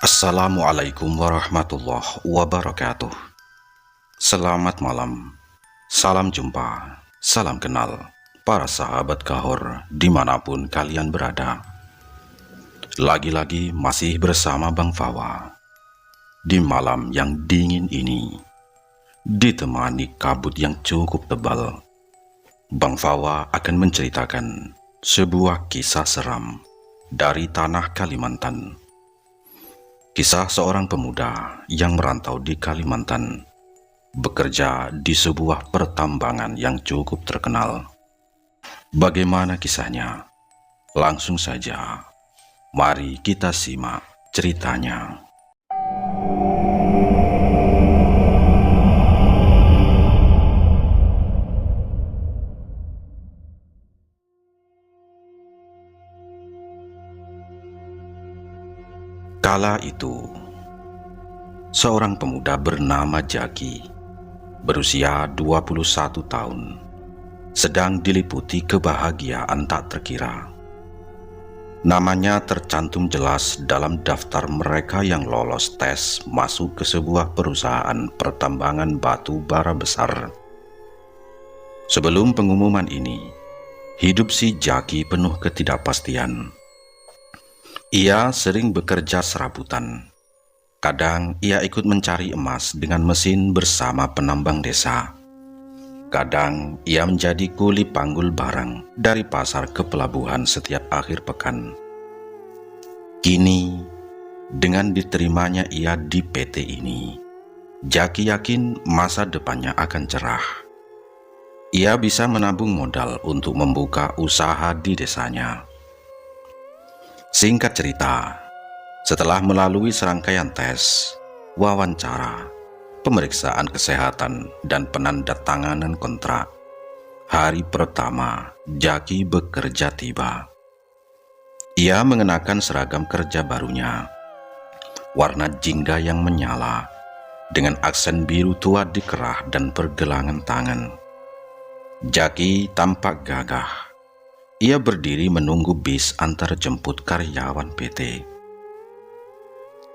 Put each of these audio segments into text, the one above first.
Assalamualaikum warahmatullahi wabarakatuh. Selamat malam, salam jumpa, salam kenal para sahabat Kahor dimanapun kalian berada. Lagi-lagi masih bersama Bang Fawa di malam yang dingin ini, ditemani kabut yang cukup tebal. Bang Fawa akan menceritakan sebuah kisah seram dari tanah Kalimantan. Kisah seorang pemuda yang merantau di Kalimantan, bekerja di sebuah pertambangan yang cukup terkenal. Bagaimana kisahnya? Langsung saja, mari kita simak ceritanya. Kala itu, seorang pemuda bernama Jaki, berusia 21 tahun, sedang diliputi kebahagiaan tak terkira. Namanya tercantum jelas dalam daftar mereka yang lolos tes masuk ke sebuah perusahaan pertambangan batu bara besar. Sebelum pengumuman ini, hidup si Jaki penuh ketidakpastian. Ia sering bekerja serabutan. Kadang ia ikut mencari emas dengan mesin bersama penambang desa. Kadang ia menjadi kuli panggul barang dari pasar ke pelabuhan setiap akhir pekan. Kini, dengan diterimanya ia di PT ini, Jaki yakin masa depannya akan cerah. Ia bisa menabung modal untuk membuka usaha di desanya. Singkat cerita, setelah melalui serangkaian tes, wawancara, pemeriksaan kesehatan, dan penandatanganan kontrak, hari pertama Jaki bekerja tiba. Ia mengenakan seragam kerja barunya, warna jingga yang menyala, dengan aksen biru tua di kerah dan pergelangan tangan. Jaki tampak gagah. Ia berdiri menunggu bis antar jemput karyawan PT.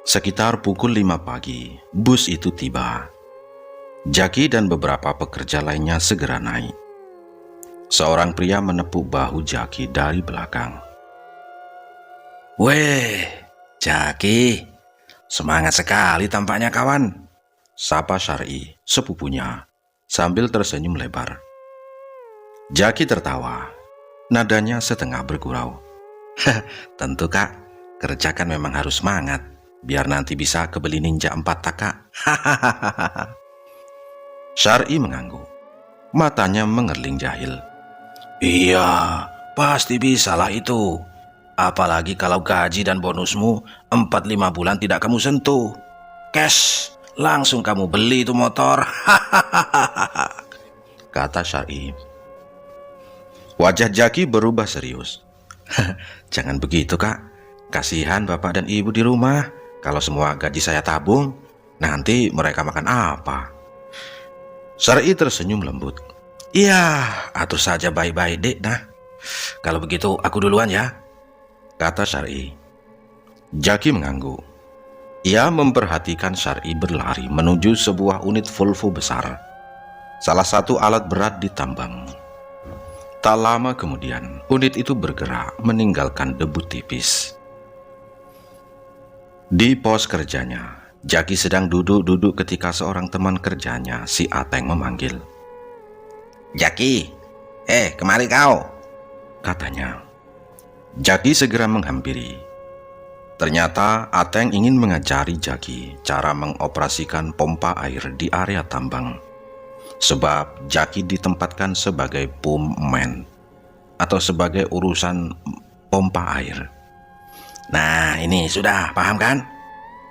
Sekitar pukul 5 pagi, bus itu tiba. Jaki dan beberapa pekerja lainnya segera naik. Seorang pria menepuk bahu Jaki dari belakang. "Weh, Jaki, semangat sekali tampaknya kawan," sapa Syar'i, sepupunya, sambil tersenyum lebar. Jaki tertawa. Nadanya setengah bergurau. "Tentu kak, kerja kan memang harus semangat, biar nanti bisa kebeli ninja 4 tak kak." Syar'i mengangguk. Matanya mengerling jahil. "Iya, pasti bisalah itu. Apalagi kalau gaji dan bonusmu 4-5 bulan tidak kamu sentuh. Cash, langsung kamu beli itu motor." kata Syar'i. Wajah Jaki berubah serius. "Jangan begitu kak, kasihan bapak dan ibu di rumah. Kalau semua gaji saya tabung, nanti mereka makan apa?" Syar'i tersenyum lembut. "Iya, atur saja baik-baik dek. Nah, kalau begitu aku duluan ya," kata Syar'i. Jaki mengangguk. Ia memperhatikan Syar'i berlari menuju sebuah unit Volvo besar, salah satu alat berat ditambang. Tak lama kemudian, unit itu bergerak meninggalkan debu tipis. Di pos kerjanya, Jaki sedang duduk-duduk ketika seorang teman kerjanya, si Ateng, memanggil. "Jaki, kemari kau," katanya. Jaki segera menghampiri. Ternyata Ateng ingin mengajari Jaki cara mengoperasikan pompa air di area tambang. Sebab Jaki ditempatkan sebagai pumpman atau sebagai urusan pompa air. "Nah, ini sudah paham kan?"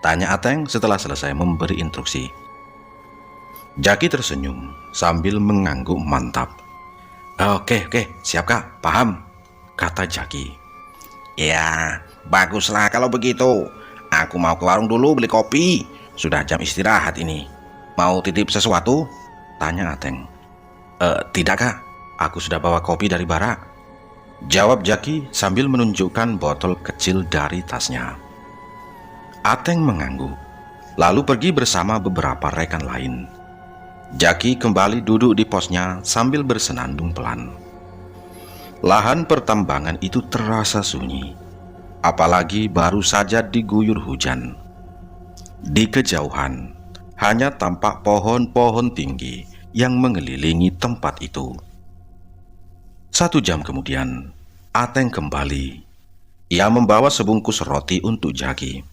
tanya Ateng setelah selesai memberi instruksi. Jaki tersenyum sambil mengangguk mantap. Oke, siap kak, paham," kata Jaki. "Ya, baguslah kalau begitu. Aku mau ke warung dulu beli kopi. Sudah jam istirahat ini. Mau titip sesuatu?" tanya Ateng. Tidak kak, aku sudah bawa kopi dari barak," jawab Jaki sambil menunjukkan botol kecil dari tasnya. Ateng mengangguk, lalu pergi bersama beberapa rekan lain. Jaki kembali duduk di posnya sambil bersenandung pelan. Lahan pertambangan itu terasa sunyi, apalagi baru saja diguyur hujan. Di kejauhan, hanya tampak pohon-pohon tinggi yang mengelilingi tempat itu. 1 jam kemudian, Ateng kembali. Ia membawa sebungkus roti untuk Jaki.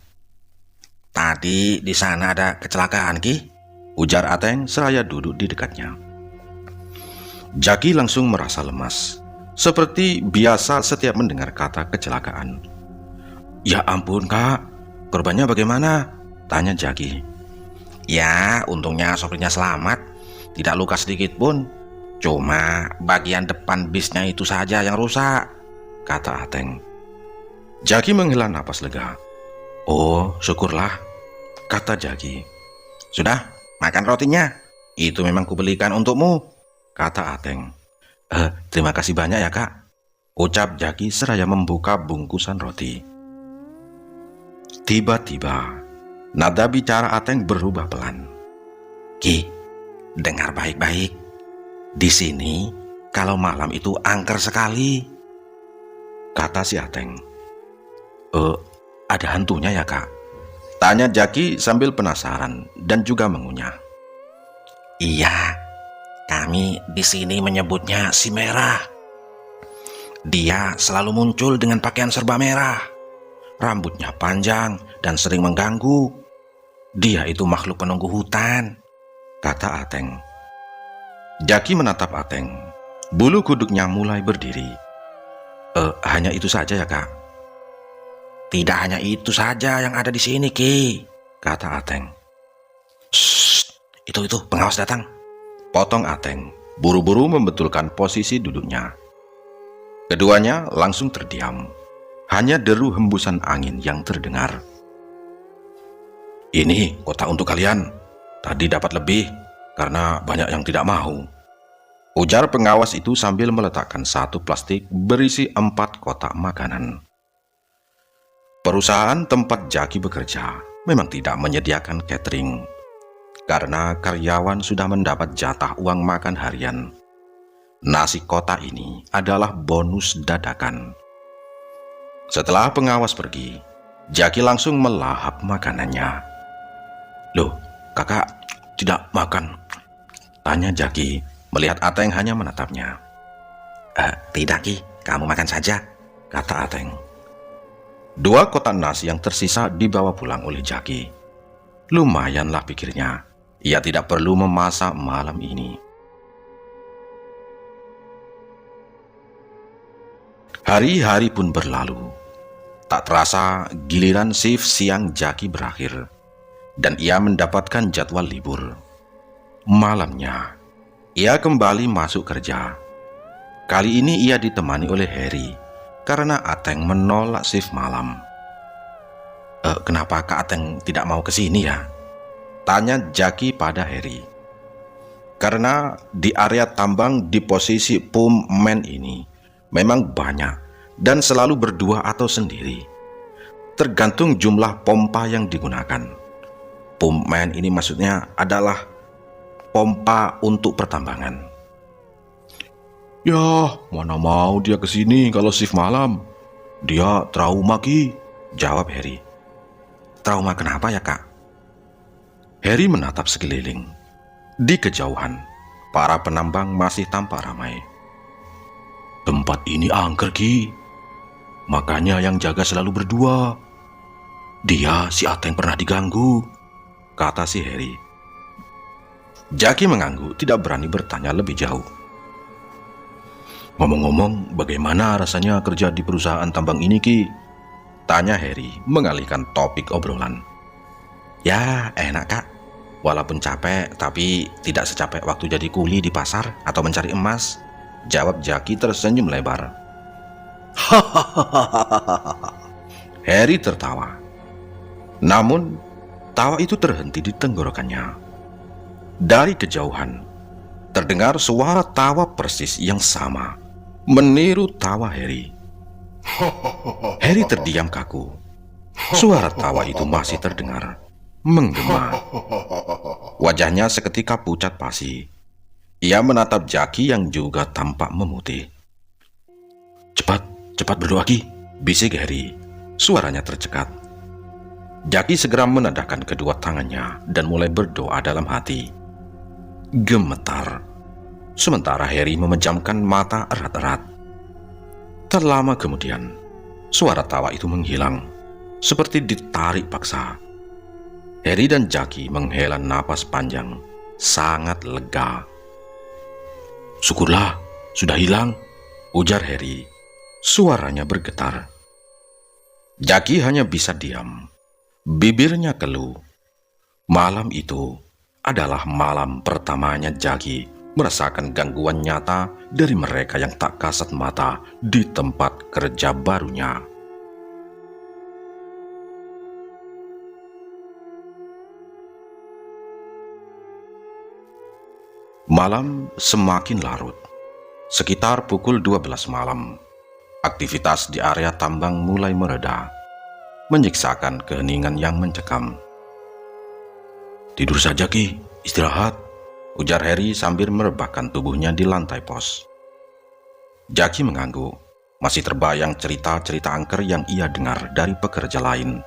Tadi di sana ada kecelakaan, Ki? Ujar Ateng seraya duduk di dekatnya. Jaki langsung merasa lemas, seperti biasa setiap mendengar kata kecelakaan. Ya ampun, Kak. Korbannya bagaimana? Tanya Jaki. Ya, untungnya sopirnya selamat. Tidak luka sedikit pun. Cuma bagian depan bisnya itu saja yang rusak, kata Ateng. Jaki menghela napas lega. Oh, syukurlah, kata Jaki. Sudah, makan rotinya. Itu memang kubelikan untukmu, kata Ateng. Terima kasih banyak ya, Kak, ucap Jaki seraya membuka bungkusan roti. Tiba-tiba, nada bicara Ateng berubah pelan. Ki, dengar baik-baik. Di sini, kalau malam itu angker sekali, kata si Ateng. Ada hantunya ya, Kak? Tanya Jaki sambil penasaran dan juga mengunyah. Iya, kami di sini menyebutnya si merah. Dia selalu muncul dengan pakaian serba merah. Rambutnya panjang dan sering mengganggu. Dia itu makhluk penunggu hutan, kata Ateng. Jaki menatap Ateng. Bulu kuduknya mulai berdiri. Hanya itu saja ya, Kak? Tidak hanya itu saja yang ada di sini, Ki, kata Ateng. Shh, itu pengawas datang, potong Ateng, buru-buru membetulkan posisi duduknya. Keduanya langsung terdiam. Hanya deru hembusan angin yang terdengar. Ini kotak untuk kalian. Tadi dapat lebih karena banyak yang tidak mau, ujar pengawas itu sambil meletakkan 1 plastik berisi 4 kotak makanan. Perusahaan tempat Jaki bekerja memang tidak menyediakan catering karena karyawan sudah mendapat jatah uang makan harian. Nasi kotak ini adalah bonus dadakan. Setelah pengawas pergi, Jaki langsung melahap makanannya. Loh, kakak tidak makan? Tanya Jaki melihat Ateng hanya menatapnya. Tidak, Ki, kamu makan saja, kata Ateng. 2 kotak nasi yang tersisa dibawa pulang oleh Jaki. Lumayanlah pikirnya, ia tidak perlu memasak malam ini. Hari-hari pun berlalu. Tak terasa giliran shift siang Jaki berakhir dan ia mendapatkan jadwal libur. Malamnya, ia kembali masuk kerja. Kali ini ia ditemani oleh Harry karena Ateng menolak shift malam. Kenapa Kak Ateng tidak mau ke sini ya? Tanya Jaki pada Harry. Karena di area tambang di posisi pump man ini memang banyak dan selalu berdua atau sendiri. Tergantung jumlah pompa yang digunakan. Pump man ini maksudnya adalah pompa untuk pertambangan. Ya, mana mau dia ke sini kalau shift malam? Dia trauma, Ki, jawab Harry. Trauma kenapa ya, Kak? Harry menatap sekeliling. Di kejauhan, para penambang masih tampak ramai. Tempat ini angker, Ki. Makanya yang jaga selalu berdua. Dia si Ateng pernah diganggu, kata si Harry. Jaki mengangguk, tidak berani bertanya lebih jauh. Ngomong-ngomong, bagaimana rasanya kerja di perusahaan tambang ini, Ki? Tanya Harry mengalihkan topik obrolan. Ya, enak, Kak. Walaupun capek, tapi tidak secapek waktu jadi kuli di pasar atau mencari emas, jawab Jaki tersenyum lebar. Harry tertawa. Namun, tawa itu terhenti di tenggorokannya. Dari kejauhan, terdengar suara tawa persis yang sama, meniru tawa Harry. Harry terdiam kaku. Suara tawa itu masih terdengar, menggema. Wajahnya seketika pucat pasi. Ia menatap Jaki yang juga tampak memutih. Cepat, cepat berdoa Ki, bisik Harry. Suaranya tercekat. Jaki segera menadahkan kedua tangannya dan mulai berdoa dalam hati. Gemetar. Sementara Harry memejamkan mata erat-erat. Tak lama kemudian, suara tawa itu menghilang, seperti ditarik paksa. Harry dan Jaki menghela napas panjang, sangat lega. Syukurlah, sudah hilang, ujar Harry. Suaranya bergetar. Jaki hanya bisa diam. Bibirnya keluh. Malam itu adalah malam pertamanya Jaki merasakan gangguan nyata dari mereka yang tak kasat mata di tempat kerja barunya. Malam semakin larut. Sekitar pukul 12 malam, aktivitas di area tambang mulai mereda, menyiksakan keheningan yang mencekam. Tidur saja Ki, istirahat, ujar Harry sambil merebahkan tubuhnya di lantai pos. Jaki mengangguk, masih terbayang cerita-cerita angker yang ia dengar dari pekerja lain.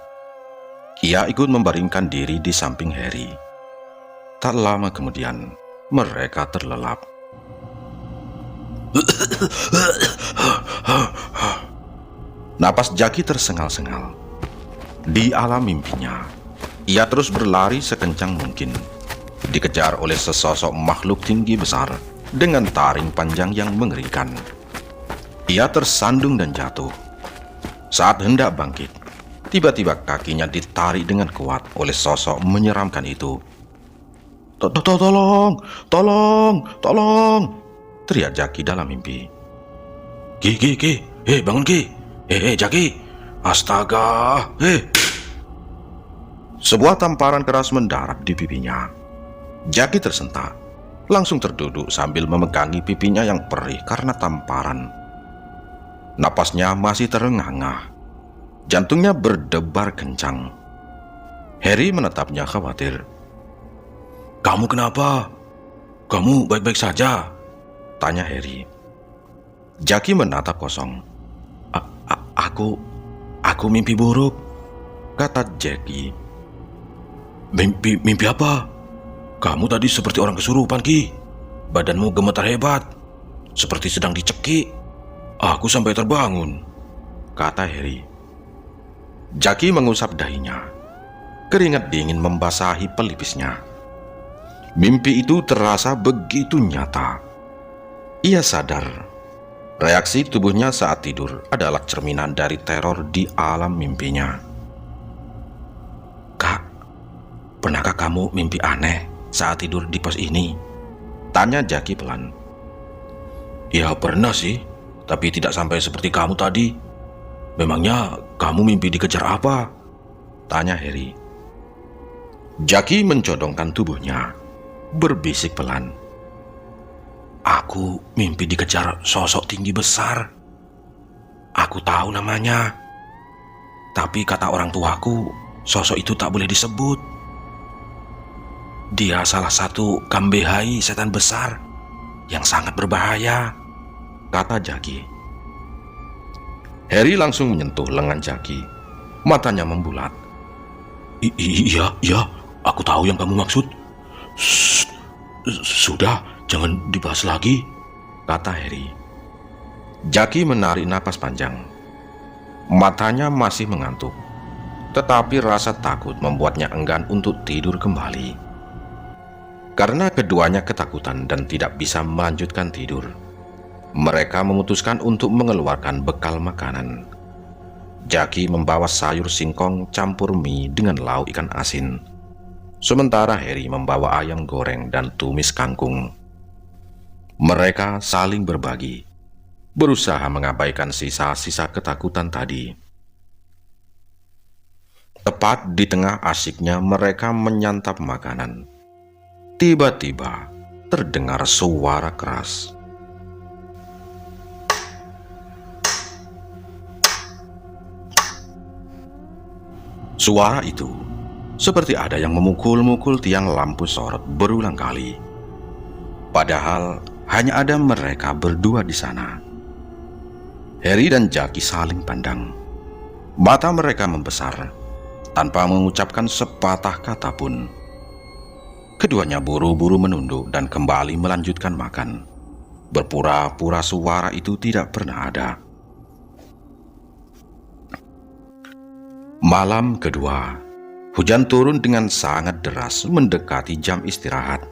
Ia ikut membaringkan diri di samping Harry. Tak lama kemudian, mereka terlelap. Napas Jaki tersengal-sengal. Di alam mimpinya, ia terus berlari sekencang mungkin, dikejar oleh sesosok makhluk tinggi besar dengan taring panjang yang mengerikan. Ia tersandung dan jatuh. Saat hendak bangkit, tiba-tiba kakinya ditarik dengan kuat oleh sosok menyeramkan itu. Tolong, tolong, tolong, teriak Jaki dalam mimpi. Ki, bangun Ki, Jaki, astaga, Sebuah tamparan keras mendarat di pipinya. Jaki tersentak, langsung terduduk sambil memegangi pipinya yang perih karena tamparan. Napasnya masih terengah-engah, jantungnya berdebar kencang. Harry menatapnya khawatir. Kamu kenapa? Kamu baik-baik saja? Tanya Harry. Jaki menatap kosong. Aku mimpi buruk, kata Jaki. Mimpi apa? Kamu tadi seperti orang kesurupan Ki. Badanmu gemetar hebat, seperti sedang dicekik. Aku sampai terbangun, kata Harry. Jaki mengusap dahinya. Keringat dingin membasahi pelipisnya. Mimpi itu terasa begitu nyata. Ia sadar, reaksi tubuhnya saat tidur adalah cerminan dari teror di alam mimpinya. Kak, pernahkah kamu mimpi aneh saat tidur di pos ini? Tanya Jaki pelan. Ya pernah sih, tapi tidak sampai seperti kamu tadi. Memangnya kamu mimpi dikejar apa? Tanya Harry. Jaki mencodongkan tubuhnya, berbisik pelan. Aku mimpi dikejar sosok tinggi besar. Aku tahu namanya. Tapi kata orang tuaku, sosok itu tak boleh disebut. Dia salah satu Kambehai setan besar yang sangat berbahaya, kata Jaki. Harry langsung menyentuh lengan Jaki. Matanya membulat. Iya, aku tahu yang kamu maksud. Sudah, jangan dibahas lagi, kata Harry. Jaki menarik napas panjang. Matanya masih mengantuk, tetapi rasa takut membuatnya enggan untuk tidur kembali. Karena keduanya ketakutan dan tidak bisa melanjutkan tidur, mereka memutuskan untuk mengeluarkan bekal makanan. Jaki membawa sayur singkong campur mie dengan lauk ikan asin, sementara Harry membawa ayam goreng dan tumis kangkung. Mereka saling berbagi, berusaha mengabaikan sisa-sisa ketakutan tadi. Tepat di tengah asyiknya mereka menyantap makanan, tiba-tiba terdengar suara keras. Suara itu seperti ada yang memukul-mukul tiang lampu sorot berulang kali. Padahal hanya ada mereka berdua di sana. Harry dan Jackie saling pandang. Mata mereka membesar tanpa mengucapkan sepatah kata pun. Keduanya buru-buru menunduk dan kembali melanjutkan makan. Berpura-pura suara itu tidak pernah ada. Malam kedua, hujan turun dengan sangat deras mendekati jam istirahat,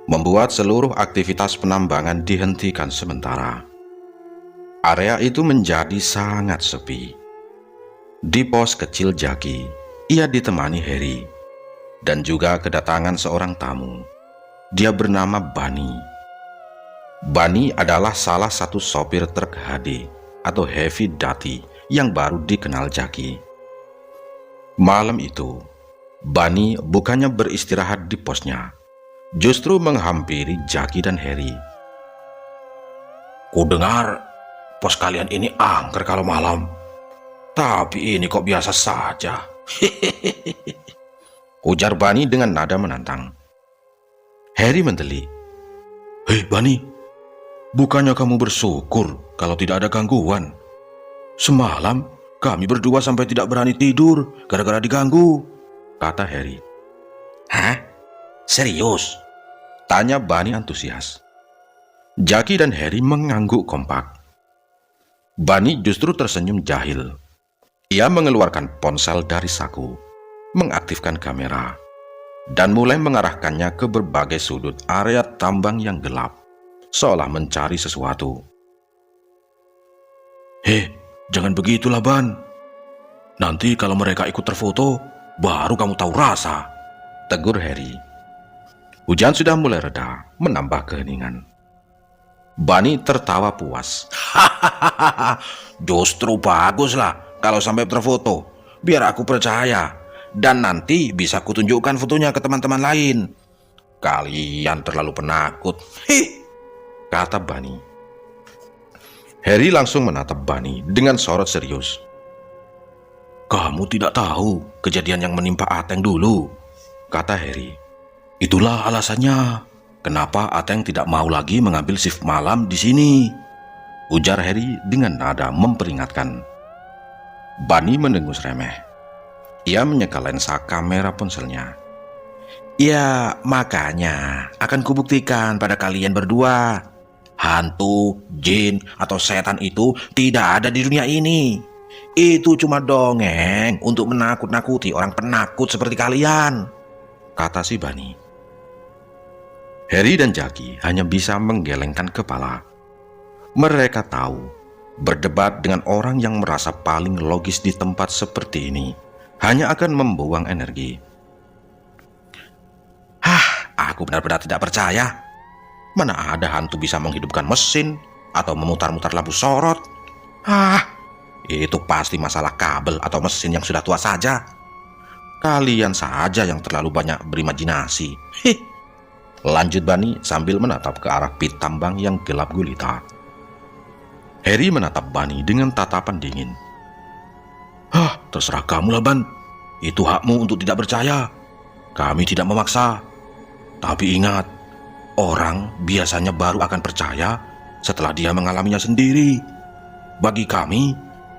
membuat seluruh aktivitas penambangan dihentikan sementara. Area itu menjadi sangat sepi. Di pos kecil Jackie, ia ditemani Harry dan juga kedatangan seorang tamu. Dia bernama Bunny. Bunny adalah salah satu sopir truk HD atau heavy duty yang baru dikenal Jackie. Malam itu, Bunny bukannya beristirahat di posnya, justru menghampiri Jackie dan Harry. Ku dengar pos kalian ini angker kalau malam, tapi ini kok biasa saja. Ujar Bunny dengan nada menantang. Harry mendelik. Hei Bunny, bukannya kamu bersyukur kalau tidak ada gangguan? Semalam kami berdua sampai tidak berani tidur gara-gara diganggu, kata Harry. Hah? Serius? Tanya Bunny antusias. Jackie dan Harry mengangguk kompak. Bunny justru tersenyum jahil. Ia mengeluarkan ponsel dari saku, mengaktifkan kamera, dan mulai mengarahkannya ke berbagai sudut area tambang yang gelap, seolah mencari sesuatu. Hei, jangan begitulah Ban. Nanti kalau mereka ikut terfoto, baru kamu tahu rasa, tegur Harry. Hujan sudah mulai reda, menambah keheningan. Bunny tertawa puas. Hahaha, justru baguslah kalau sampai terfoto, biar aku percaya. Dan nanti bisa kutunjukkan fotonya ke teman-teman lain. Kalian terlalu penakut, kata Bunny. Harry langsung menatap Bunny dengan sorot serius. Kamu tidak tahu kejadian yang menimpa Ateng dulu, kata Harry. Itulah alasannya kenapa Ateng tidak mau lagi mengambil shift malam di sini, ujar Harry dengan nada memperingatkan. Bunny mendengus remeh. Ia menyeka lensa kamera ponselnya. Ya, makanya akan kubuktikan pada kalian berdua. Hantu, jin, atau setan itu tidak ada di dunia ini. Itu cuma dongeng untuk menakut-nakuti orang penakut seperti kalian, kata si Bunny. Harry dan Jackie hanya bisa menggelengkan kepala. Mereka tahu, berdebat dengan orang yang merasa paling logis di tempat seperti ini hanya akan membuang energi. Aku benar-benar tidak percaya. Mana ada hantu bisa menghidupkan mesin atau memutar-mutar lampu sorot? Itu pasti masalah kabel atau mesin yang sudah tua saja. Kalian saja yang terlalu banyak berimajinasi. Lanjut Bunny sambil menatap ke arah pit tambang yang gelap gulita. Harry menatap Bunny dengan tatapan dingin. Terserah kamu lah Ban. Itu hakmu untuk tidak percaya. Kami tidak memaksa. Tapi ingat, orang biasanya baru akan percaya setelah dia mengalaminya sendiri. Bagi kami,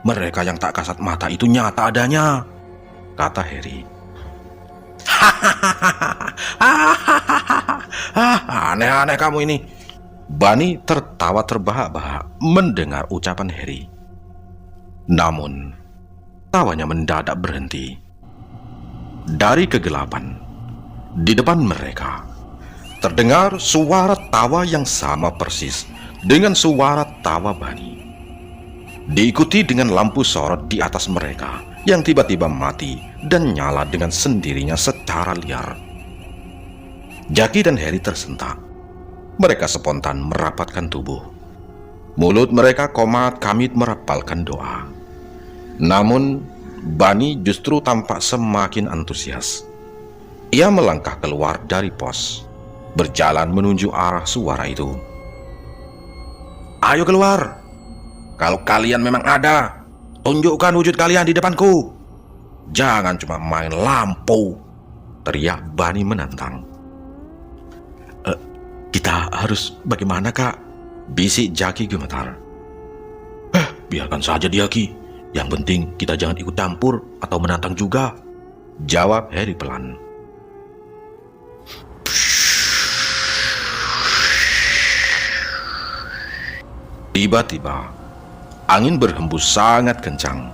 mereka yang tak kasat mata itu nyata adanya, kata Harry. Aneh-aneh kamu ini. Bunny tertawa terbahak-bahak mendengar ucapan Harry. Namun, tawanya mendadak berhenti. Dari kegelapan, di depan mereka, terdengar suara tawa yang sama persis dengan suara tawa Bunny. Diikuti dengan lampu sorot di atas mereka yang tiba-tiba mati dan nyala dengan sendirinya secara liar. Jackie dan Harry tersentak. Mereka spontan merapatkan tubuh. Mulut mereka komat kamit merapalkan doa. Namun, Bunny justru tampak semakin antusias. Ia melangkah keluar dari pos, berjalan menuju arah suara itu. Ayo keluar. Kalau kalian memang ada, tunjukkan wujud kalian di depanku, Jangan cuma main lampu, teriak Bani menantang. Kita harus bagaimana, Kak? Bisik Jaki gemetar. Biarkan saja dia, Ki. Yang penting kita jangan ikut campur atau menantang juga, jawab Harry pelan. Tiba-tiba, angin berhembus sangat kencang,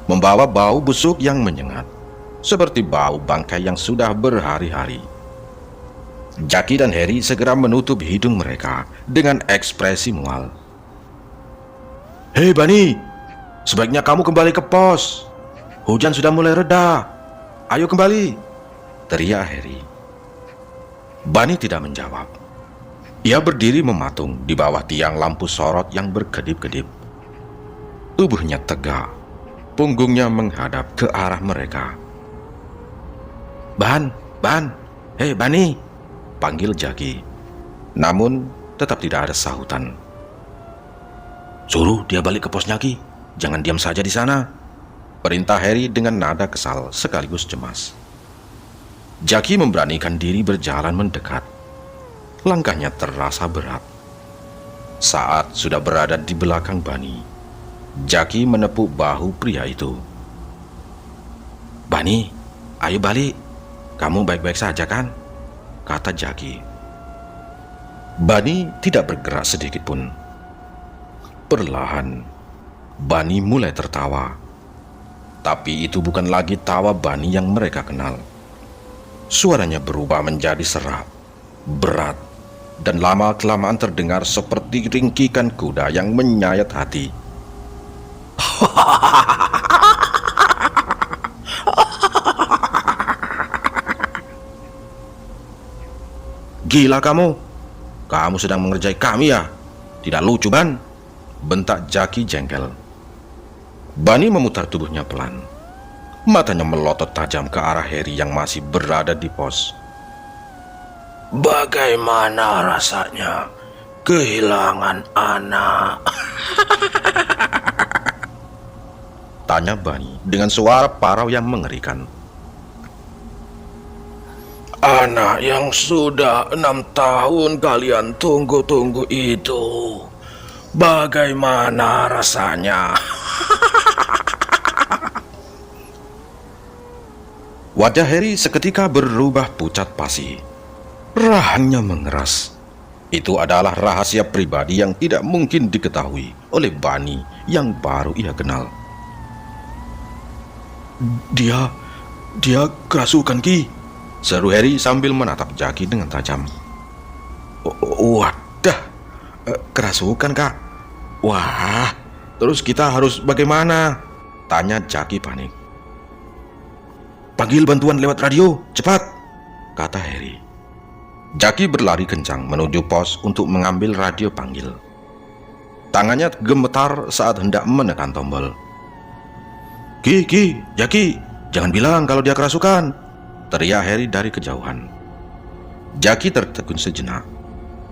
membawa bau busuk yang menyengat, seperti bau bangkai yang sudah berhari-hari. Jaki dan Harry segera menutup hidung mereka dengan ekspresi mual. Hei Bani, sebaiknya kamu kembali ke pos. Hujan sudah mulai reda. Ayo kembali, teriak Harry. Bani tidak menjawab. Ia berdiri mematung di bawah tiang lampu sorot yang berkedip-kedip. Tubuhnya tegak, punggungnya menghadap ke arah mereka. Ban, hei Bani, panggil Jaki. Namun tetap tidak ada sahutan. Suruh dia balik ke posnya, Ki. Jangan diam saja di sana, perintah Harry dengan nada kesal sekaligus cemas. Jaki memberanikan diri berjalan mendekat. Langkahnya terasa berat. Saat sudah berada di belakang Bani, Jaki menepuk bahu pria itu. Bani, ayo balik. Kamu baik-baik saja kan? Kata Jaki. Bani tidak bergerak sedikit pun. Perlahan, Bani mulai tertawa. Tapi itu bukan lagi tawa Bani yang mereka kenal. Suaranya berubah menjadi serak, berat, dan lama-kelamaan terdengar seperti ringkikan kuda yang menyayat hati. Gila kamu. Kamu sedang mengerjai kami ya? Tidak lucu, Ban, bentak Jaki jengkel. Bani memutar tubuhnya pelan. Matanya melotot tajam ke arah Harry yang masih berada di pos. Bagaimana rasanya kehilangan anak? Tanya Bani dengan suara parau yang mengerikan. Anak yang sudah 6 tahun kalian tunggu-tunggu itu, bagaimana rasanya? Wajah Harry seketika berubah pucat pasi. Rahangnya mengeras. Itu adalah rahasia pribadi yang tidak mungkin diketahui oleh Bani yang baru ia kenal. Dia kerasukan, Ki, seru Harry sambil menatap Jaki dengan tajam. Wadah, kerasukan, Kak. Wah, terus kita harus bagaimana? Tanya Jaki panik. Panggil bantuan lewat radio, cepat, kata Harry. Jaki berlari kencang menuju pos untuk mengambil radio panggil. Tangannya gemetar saat hendak menekan tombol. Ki, Jaki, jangan bilang kalau dia kerasukan, teriak Harry dari kejauhan. Jaki tertegun sejenak.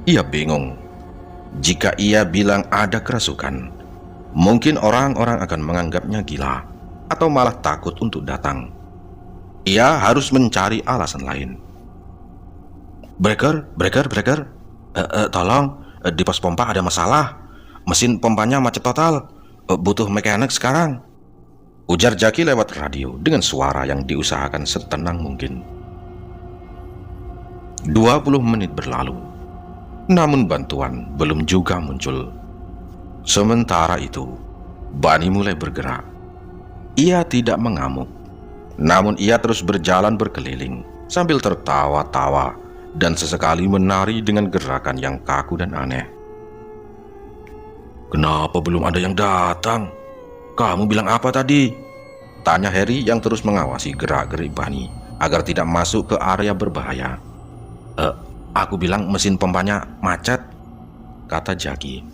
Ia bingung. Jika ia bilang ada kerasukan, mungkin orang-orang akan menganggapnya gila atau malah takut untuk datang. Ia harus mencari alasan lain. Breaker, tolong, di pos pompa ada masalah. Mesin pompanya macet total. Butuh mekanik sekarang, ujar Jaki lewat radio dengan suara yang diusahakan setenang mungkin. 20 menit berlalu, namun bantuan belum juga muncul. Sementara itu, Bani mulai bergerak. Ia tidak mengamuk, namun ia terus berjalan berkeliling sambil tertawa-tawa dan sesekali menari dengan gerakan yang kaku dan aneh. Kenapa belum ada yang datang? Kamu bilang apa tadi? Tanya Harry yang terus mengawasi gerak-gerik Bani agar tidak masuk ke area berbahaya. Aku bilang mesin pompanya macet, kata Jaki.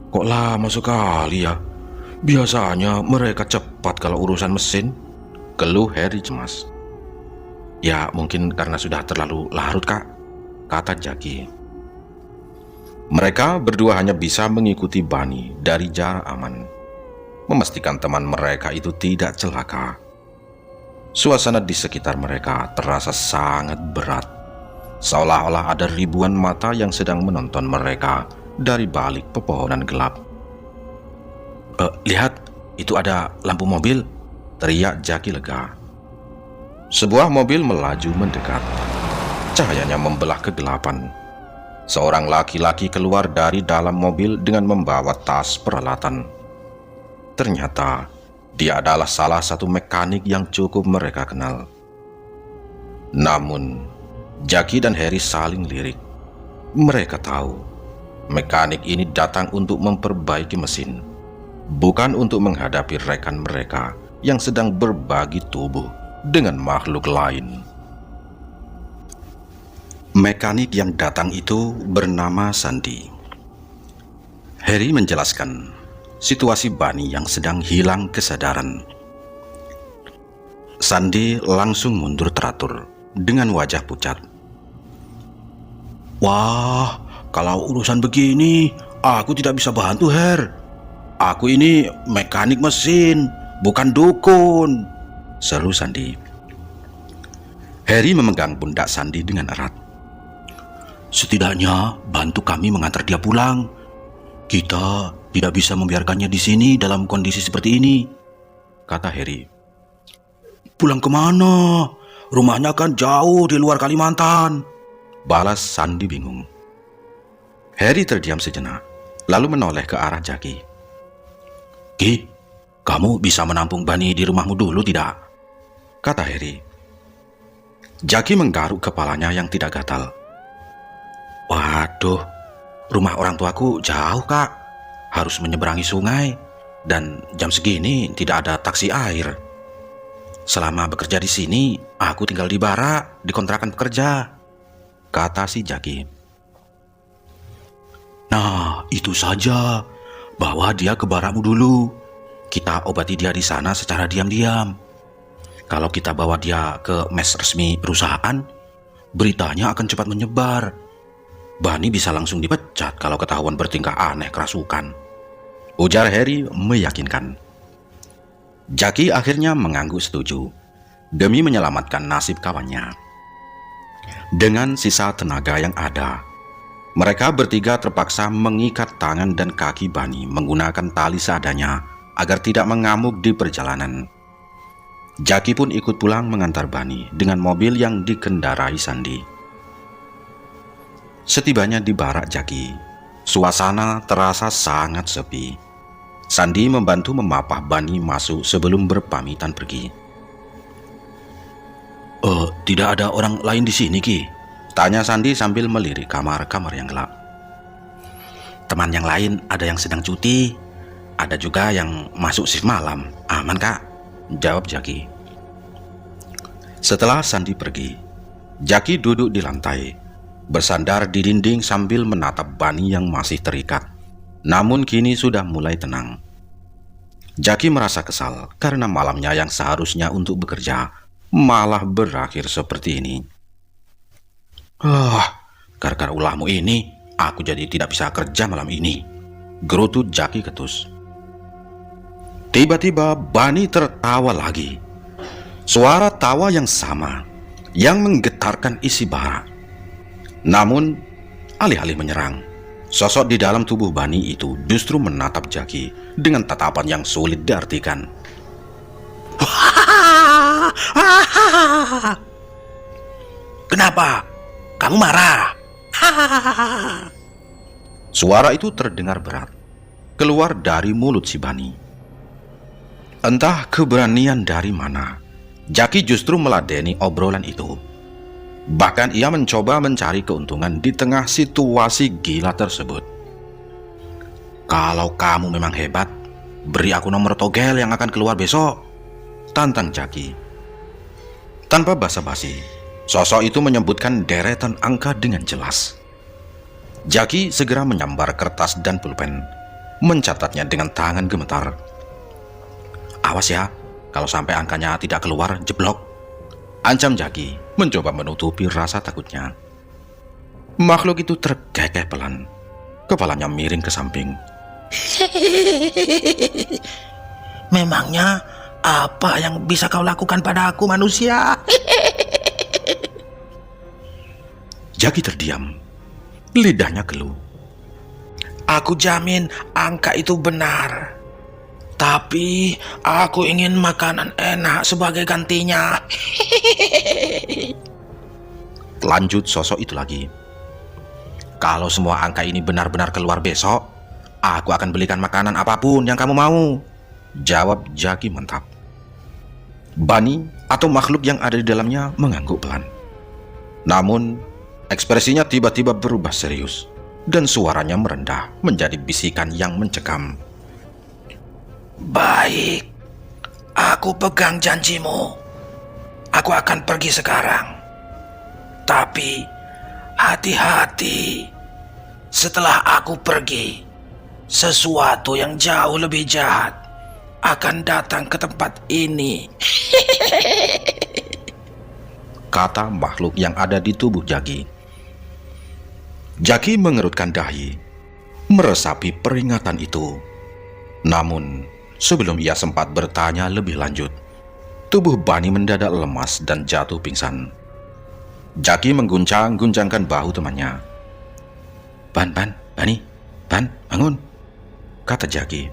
Kok lama sekali ya? Biasanya mereka cepat kalau urusan mesin, keluh Harry cemas. Ya mungkin karena sudah terlalu larut, Kak, kata Jaki. Mereka berdua hanya bisa mengikuti Bani dari jarak aman, memastikan teman mereka itu tidak celaka. Suasana di sekitar mereka terasa sangat berat, seolah-olah ada ribuan mata yang sedang menonton mereka dari balik pepohonan gelap. Lihat, itu ada lampu mobil, teriak Jaki lega. Sebuah mobil melaju mendekat. Cahayanya membelah kegelapan. Seorang laki-laki keluar dari dalam mobil dengan membawa tas peralatan. Ternyata dia adalah salah satu mekanik yang cukup mereka kenal. Namun, Jaki dan Harry saling lirik. Mereka tahu mekanik ini datang untuk memperbaiki mesin, bukan untuk menghadapi rekan mereka yang sedang berbagi tubuh dengan makhluk lain. Mekanik yang datang itu bernama Sandy. Harry menjelaskan situasi Bunny yang sedang hilang kesadaran. Sandy langsung mundur teratur dengan wajah pucat. Wah, kalau urusan begini, aku tidak bisa bantu, Her. Aku ini mekanik mesin, bukan dukun, seru Sandy. Harry memegang pundak Sandy dengan erat. Setidaknya bantu kami mengantar dia pulang. Kita tidak bisa membiarkannya di sini dalam kondisi seperti ini, kata Harry. Pulang kemana? Rumahnya kan jauh di luar Kalimantan, balas Sandy bingung. Harry terdiam sejenak, lalu menoleh ke arah Jaki. Ki, kamu bisa menampung Bunny di rumahmu dulu tidak? Kata Harry. Jaki menggaruk kepalanya yang tidak gatal. Waduh, rumah orang tuaku jauh, Kak. Harus menyeberangi sungai, dan jam segini tidak ada taksi air. Selama bekerja di sini, aku tinggal di barak, di kontrakan pekerja, kata si Jaki. Nah, itu saja. Bawa dia ke barakmu dulu. Kita obati dia di sana secara diam-diam. Kalau kita bawa dia ke mes resmi perusahaan, beritanya akan cepat menyebar. Bunny bisa langsung dipecat kalau ketahuan bertingkah aneh kerasukan, ujar Harry meyakinkan. Jaki akhirnya mengangguk setuju demi menyelamatkan nasib kawannya. Dengan sisa tenaga yang ada, mereka bertiga terpaksa mengikat tangan dan kaki Bunny menggunakan tali seadanya agar tidak mengamuk di perjalanan. Jaki pun ikut pulang mengantar Bunny dengan mobil yang dikendarai Sandy. Setibanya di barak Jaki, suasana terasa sangat sepi. Sandy membantu memapah Bunny masuk sebelum berpamitan pergi. Tidak ada orang lain di sini, Ki? Tanya Sandy sambil melirik kamar-kamar yang gelap. Teman yang lain ada yang sedang cuti, ada juga yang masuk shift malam. Aman, Kak? Jawab Jaki. Setelah Sandy pergi, Jaki duduk di lantai, bersandar di dinding sambil menatap Bunny yang masih terikat, namun kini sudah mulai tenang. Jaki merasa kesal karena malamnya yang seharusnya untuk bekerja malah berakhir seperti ini. Gara-gara ulahmu ini, aku jadi tidak bisa kerja malam ini, gerutu Jaki ketus. Tiba-tiba Bunny tertawa lagi. Suara tawa yang sama yang menggetarkan isi barak. Namun, alih-alih menyerang, sosok di dalam tubuh Bunny itu justru menatap Jaki dengan tatapan yang sulit diartikan. Kenapa? Kamu marah? Suara itu terdengar berat, keluar dari mulut si Bunny. Entah keberanian dari mana, Jaki justru meladeni obrolan itu. Bahkan ia mencoba mencari keuntungan di tengah situasi gila tersebut. Kalau kamu memang hebat, beri aku nomor togel yang akan keluar besok, tantang Jaki. Tanpa basa-basi, sosok itu menyebutkan deretan angka dengan jelas. Jaki segera menyambar kertas dan pulpen, mencatatnya dengan tangan gemetar. Awas ya, kalau sampai angkanya tidak keluar, jeblok, ancam Jaki, mencoba menutupi rasa takutnya. Makhluk itu terkekeh pelan, kepalanya miring ke samping. Memangnya Apa yang bisa kau lakukan padaku, manusia? Jaki terdiam. Lidahnya keluh. Aku jamin angka itu benar. Tapi aku ingin makanan enak sebagai gantinya. Lanjut sosok itu lagi. Kalau semua angka ini benar-benar keluar besok, aku akan belikan makanan apapun yang kamu mau, jawab Jaki mantap. Bani atau makhluk yang ada di dalamnya mengangguk pelan. Namun, ekspresinya tiba-tiba berubah serius dan suaranya merendah menjadi bisikan yang mencekam. Baik, aku pegang janjimu. Aku akan pergi sekarang. Tapi hati-hati. Setelah aku pergi, sesuatu yang jauh lebih jahat akan datang ke tempat ini. Kata makhluk yang ada di tubuh Jaki. Jaki mengerutkan dahi, meresapi peringatan itu. Namun, sebelum ia sempat bertanya lebih lanjut, tubuh Bani mendadak lemas dan jatuh pingsan. Jaki mengguncang-guncangkan bahu temannya. Bani, bangun, kata Jaki.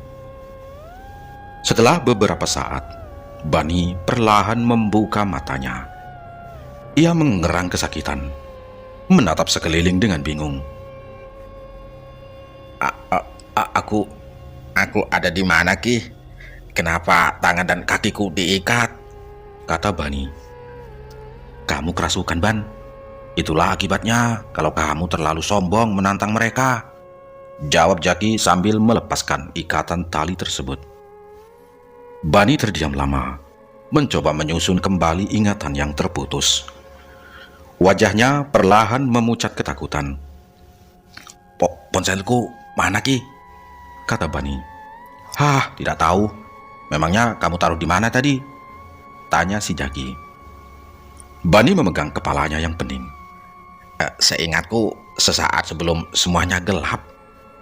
Setelah beberapa saat, Bani perlahan membuka matanya. Ia mengerang kesakitan, menatap sekeliling dengan bingung. Aku ada di mana, Ki? Kenapa tangan dan kakiku diikat? Kata Bani. Kamu kerasukan, Ban. Itulah akibatnya kalau kamu terlalu sombong menantang mereka, jawab Jaki sambil melepaskan ikatan tali tersebut. Bani terdiam lama, mencoba menyusun kembali ingatan yang terputus. Wajahnya perlahan memucat ketakutan. Ponselku mana, Ki? Kata Bani. Hah, tidak tahu. Memangnya kamu taruh di mana tadi? Tanya si Jaki. Bani memegang kepalanya yang pening. Seingatku, sesaat sebelum semuanya gelap,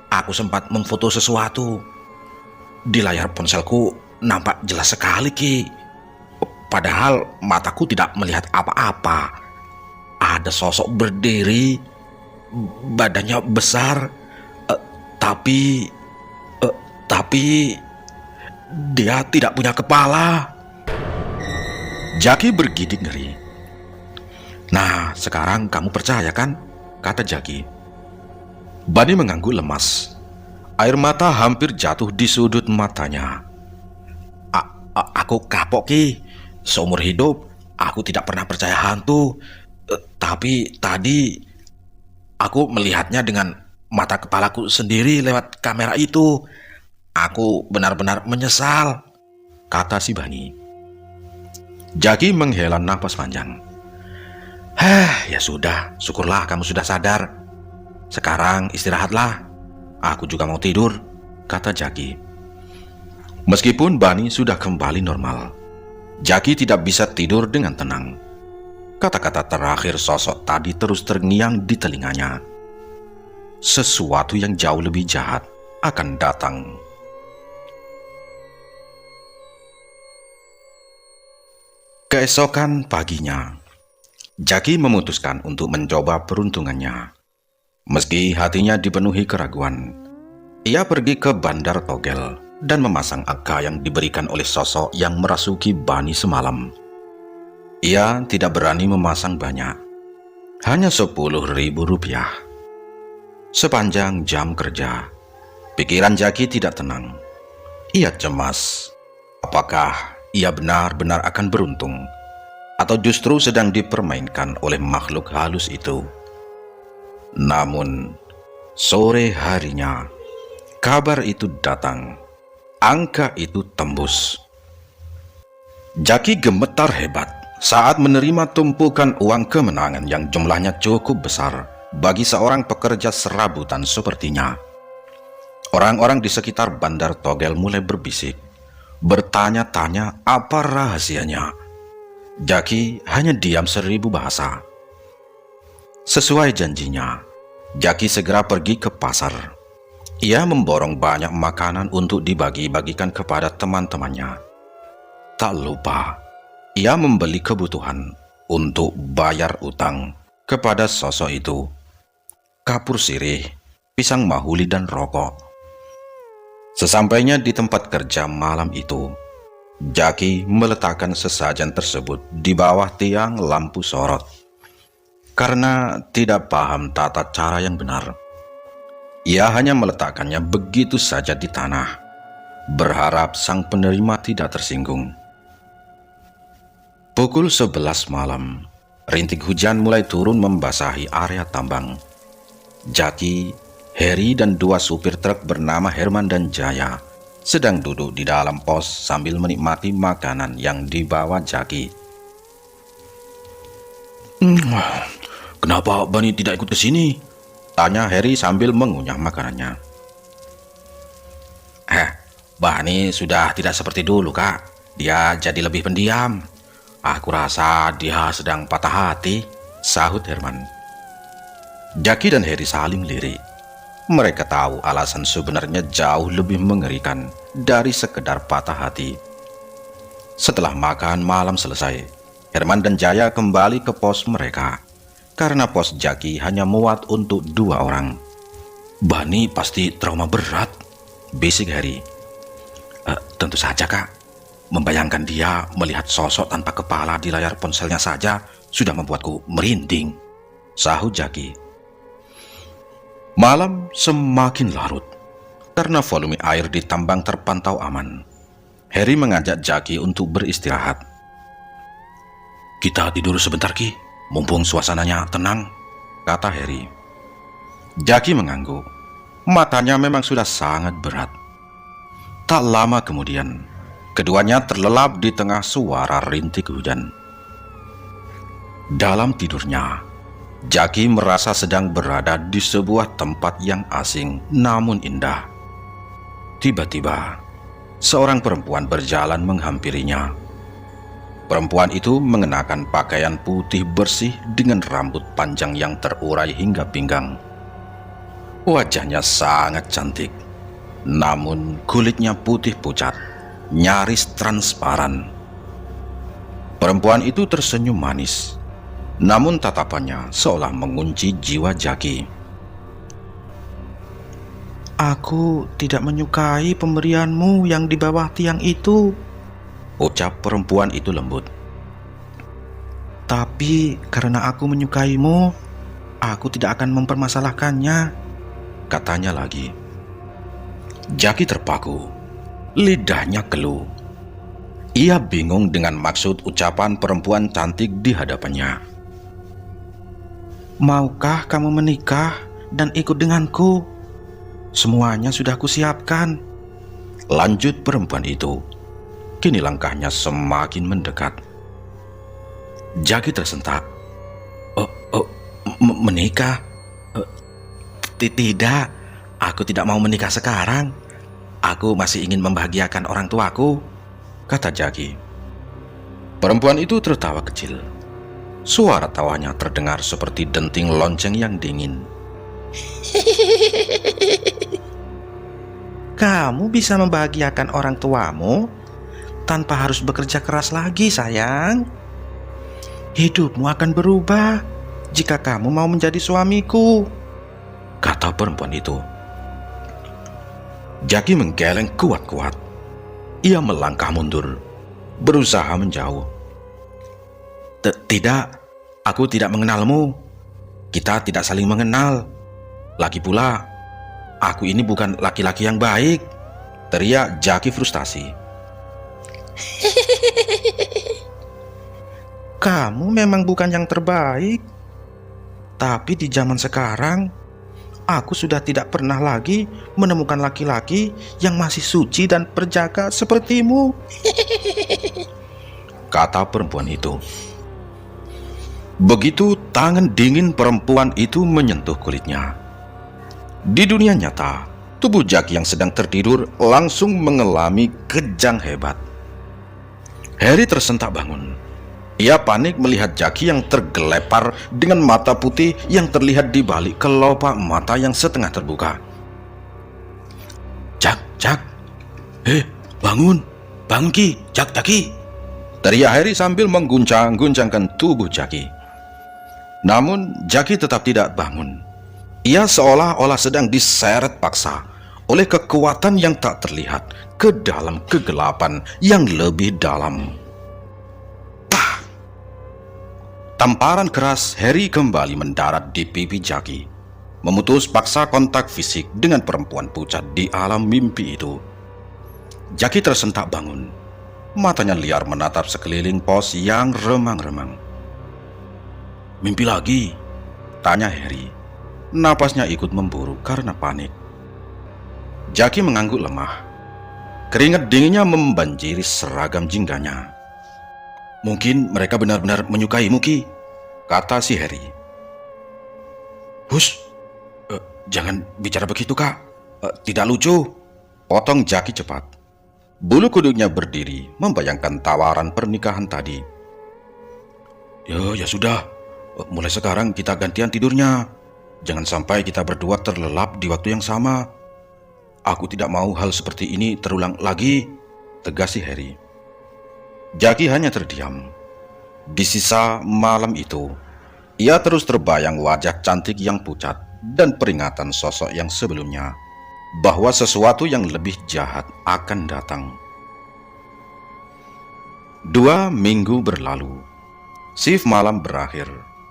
aku sempat memfoto sesuatu. Di layar ponselku nampak jelas sekali, Ki. Padahal mataku tidak melihat apa-apa. Ada sosok berdiri, badannya besar, tapi dia tidak punya kepala. Jaki bergidik ngeri. Nah, sekarang kamu percaya kan? Kata Jaki. Bani mengangguk lemas. Air mata hampir jatuh di sudut matanya. Aku kapok, Ki. Seumur hidup aku tidak pernah percaya hantu. Tapi tadi aku melihatnya dengan mata kepalaku sendiri lewat kamera itu. Aku benar-benar menyesal, kata si Bani. Jaki menghela napas panjang. Ya sudah, syukurlah kamu sudah sadar. Sekarang istirahatlah. Aku juga mau tidur, kata Jaki. Meskipun Bani sudah kembali normal, Jaki tidak bisa tidur dengan tenang. Kata-kata terakhir sosok tadi terus terngiang di telinganya. Sesuatu yang jauh lebih jahat akan datang. Keesokan paginya, Jaki memutuskan untuk mencoba peruntungannya. Meski hatinya dipenuhi keraguan, ia pergi ke Bandar Togel dan memasang angka yang diberikan oleh sosok yang merasuki Bani semalam. Ia tidak berani memasang banyak, hanya 10.000 rupiah. Sepanjang jam kerja, pikiran Jaki tidak tenang. Ia cemas, apakah ia benar-benar akan beruntung, atau justru sedang dipermainkan oleh makhluk halus itu. Namun, sore harinya, kabar itu datang. Angka itu tembus. Jaki gemetar hebat saat menerima tumpukan uang kemenangan yang jumlahnya cukup besar bagi seorang pekerja serabutan sepertinya. Orang-orang di sekitar Bandar Togel mulai berbisik, bertanya-tanya apa rahasianya. Jaki hanya diam 1000 bahasa. Sesuai janjinya, Jaki segera pergi ke pasar. Ia memborong banyak makanan untuk dibagi-bagikan kepada teman-temannya. Tak lupa, ia membeli kebutuhan untuk bayar utang kepada sosok itu. Kapur sirih, pisang mahuli dan rokok. Sesampainya di tempat kerja malam itu, Jaki meletakkan sesajen tersebut di bawah tiang lampu sorot. Karena tidak paham tata cara yang benar, ia hanya meletakkannya begitu saja di tanah, berharap sang penerima tidak tersinggung. Pukul 11 malam, rintik hujan mulai turun membasahi area tambang. Jaki, Heri, dan dua supir truk bernama Herman dan Jaya sedang duduk di dalam pos sambil menikmati makanan yang dibawa Jaki. Kenapa Bani tidak ikut ke sini? Tanya Heri sambil mengunyah makanannya. Bani sudah tidak seperti dulu, Kak. Dia jadi lebih pendiam. Aku rasa dia sedang patah hati, sahut Herman. Jaki dan Heri saling lirik. Mereka tahu alasan sebenarnya jauh lebih mengerikan dari sekedar patah hati. Setelah makan malam selesai, Herman dan Jaya kembali ke pos mereka, karena pos Jaki hanya muat untuk 2 orang. Bani pasti trauma berat, bisik Heri. Tentu saja, Kak. Membayangkan dia melihat sosok tanpa kepala di layar ponselnya saja sudah membuatku merinding, sahut Jaki. Malam semakin larut karena volume air di tambang terpantau aman. Heri mengajak Jaki untuk beristirahat. Kita tidur sebentar, Ki, mumpung suasananya tenang, kata Heri. Jaki mengangguk. Matanya memang sudah sangat berat. Tak lama kemudian, keduanya terlelap di tengah suara rintik hujan. Dalam tidurnya, Jaki merasa sedang berada di sebuah tempat yang asing namun indah. Tiba-tiba, seorang perempuan berjalan menghampirinya. Perempuan itu mengenakan pakaian putih bersih dengan rambut panjang yang terurai hingga pinggang. Wajahnya sangat cantik, namun kulitnya putih pucat, nyaris transparan. Perempuan itu tersenyum manis, namun tatapannya seolah mengunci jiwa Jaki. Aku tidak menyukai pemberianmu yang di bawah tiang itu, ucap perempuan itu lembut. Tapi karena aku menyukaimu, aku tidak akan mempermasalahkannya, katanya lagi. Jaki terpaku, lidahnya keluh. Ia bingung dengan maksud ucapan perempuan cantik di hadapannya. Maukah kamu menikah dan ikut denganku? Semuanya sudah kusiapkan, lanjut perempuan itu. Kini langkahnya semakin mendekat. Jaki tersentak. Menikah? Tidak, aku tidak mau menikah sekarang. Aku masih ingin membahagiakan orang tuaku, kata Jaki. Perempuan itu tertawa kecil. Suara tawanya terdengar seperti denting lonceng yang dingin. Kamu bisa membahagiakan orang tuamu tanpa harus bekerja keras lagi, sayang. Hidupmu akan berubah jika kamu mau menjadi suamiku, kata perempuan itu. Jaki menggeleng kuat-kuat. Ia melangkah mundur, berusaha menjauh. Tidak, aku tidak mengenalmu. Kita tidak saling mengenal. Lagi pula, aku ini bukan laki-laki yang baik, teriak Jaki frustasi. Kamu memang bukan yang terbaik. Tapi di zaman sekarang, aku sudah tidak pernah lagi menemukan laki-laki yang masih suci dan berjaga sepertimu, kata perempuan itu. Begitu tangan dingin perempuan itu menyentuh kulitnya. Di dunia nyata, tubuh Jaki yang sedang tertidur langsung mengalami kejang hebat. Heri tersentak bangun. Ia panik melihat Jaki yang tergelepar dengan mata putih yang terlihat di balik kelopak mata yang setengah terbuka. Jak, bangun Ki, Jaki, teriak Harry sambil mengguncang-guncangkan tubuh Jackie. Namun Jackie tetap tidak bangun. Ia seolah-olah sedang diseret paksa oleh kekuatan yang tak terlihat ke dalam kegelapan yang lebih dalam. Pah! Tamparan keras Harry kembali mendarat di pipi Jackie, memutus paksa kontak fisik dengan perempuan pucat di alam mimpi itu. Jackie tersentak bangun. Matanya liar menatap sekeliling pos yang remang-remang. "Mimpi lagi?" tanya Harry. Napasnya ikut memburu karena panik. Jackie mengangguk lemah. Keringat dinginnya membanjiri seragam jingganya. "Mungkin mereka benar-benar menyukaimu, Ki," kata si Harry. "Hush, jangan bicara begitu, Kak. Tidak lucu," potong Jackie cepat. Bulu kuduknya berdiri membayangkan tawaran pernikahan tadi. Ya sudah, mulai sekarang kita gantian tidurnya. Jangan sampai kita berdua terlelap di waktu yang sama. Aku tidak mau hal seperti ini terulang lagi, tegas si Harry. Jackie hanya terdiam. Di sisa malam itu, ia terus terbayang wajah cantik yang pucat dan peringatan sosok yang sebelumnya bahwa sesuatu yang lebih jahat akan datang. 2 minggu berlalu. Shift malam berakhir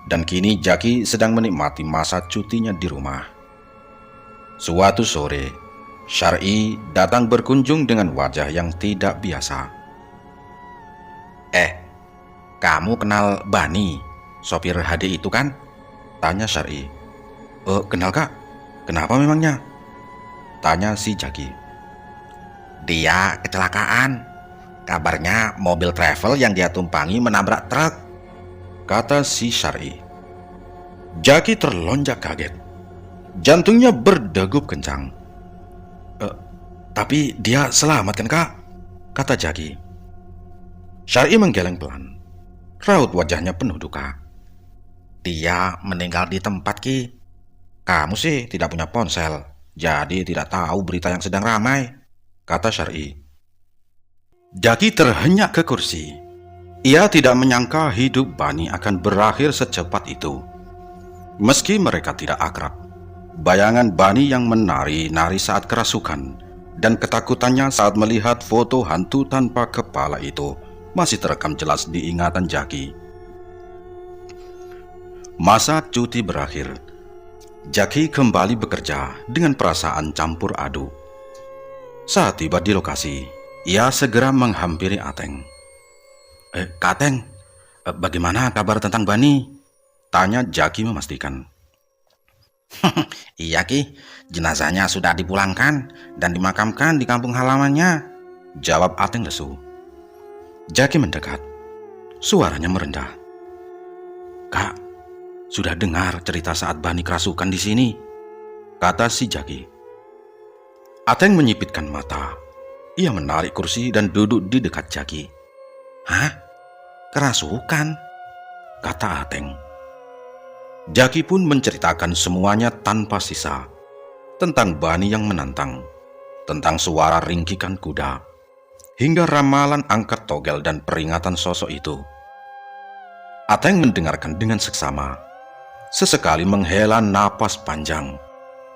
dan kini Jackie sedang menikmati masa cutinya di rumah. Suatu sore, Syar'i datang berkunjung dengan wajah yang tidak biasa. Kamu kenal Bani, sopir HD itu kan?" Tanya Syar'i. Kenal, Kak. Kenapa memangnya? Tanya si Jackie. "Dia kecelakaan. Kabarnya mobil travel yang dia tumpangi menabrak truk," kata si Syar'i. Jackie terlonjak kaget. Jantungnya berdegup kencang. Tapi dia selamat kan, Kak? Kata Jackie. Syar'i menggeleng pelan. Raut wajahnya penuh duka. "Dia meninggal di tempat, Ki. Kamu sih tidak punya ponsel, jadi tidak tahu berita yang sedang ramai," kata Syar'i. Jackie terhenyak ke kursi. Ia tidak menyangka hidup Bani akan berakhir secepat itu. Meski mereka tidak akrab, bayangan Bani yang menari-nari saat kerasukan dan ketakutannya saat melihat foto hantu tanpa kepala itu masih terekam jelas di ingatan Jackie. Masa cuti berakhir. Jackie kembali bekerja dengan perasaan campur aduk. Saat tiba di lokasi, ia segera menghampiri Ateng. Kak Ateng, bagaimana kabar tentang Bani? Tanya Jackie memastikan. "Iya, Ki, jenazahnya sudah dipulangkan dan dimakamkan di kampung halamannya," jawab Ateng lesu. Jackie mendekat. Suaranya merendah. "Kak, sudah dengar cerita saat Bani kerasukan di sini?" kata si Jackie. Ateng menyipitkan mata. Ia menarik kursi dan duduk di dekat Jackie. "Hah? Kerasukan?" kata Ateng. Jackie pun menceritakan semuanya tanpa sisa. Tentang Bani yang menantang, tentang suara ringkikan kuda, hingga ramalan angkat togel dan peringatan sosok itu. Ateng mendengarkan dengan seksama. Sesekali menghela napas panjang.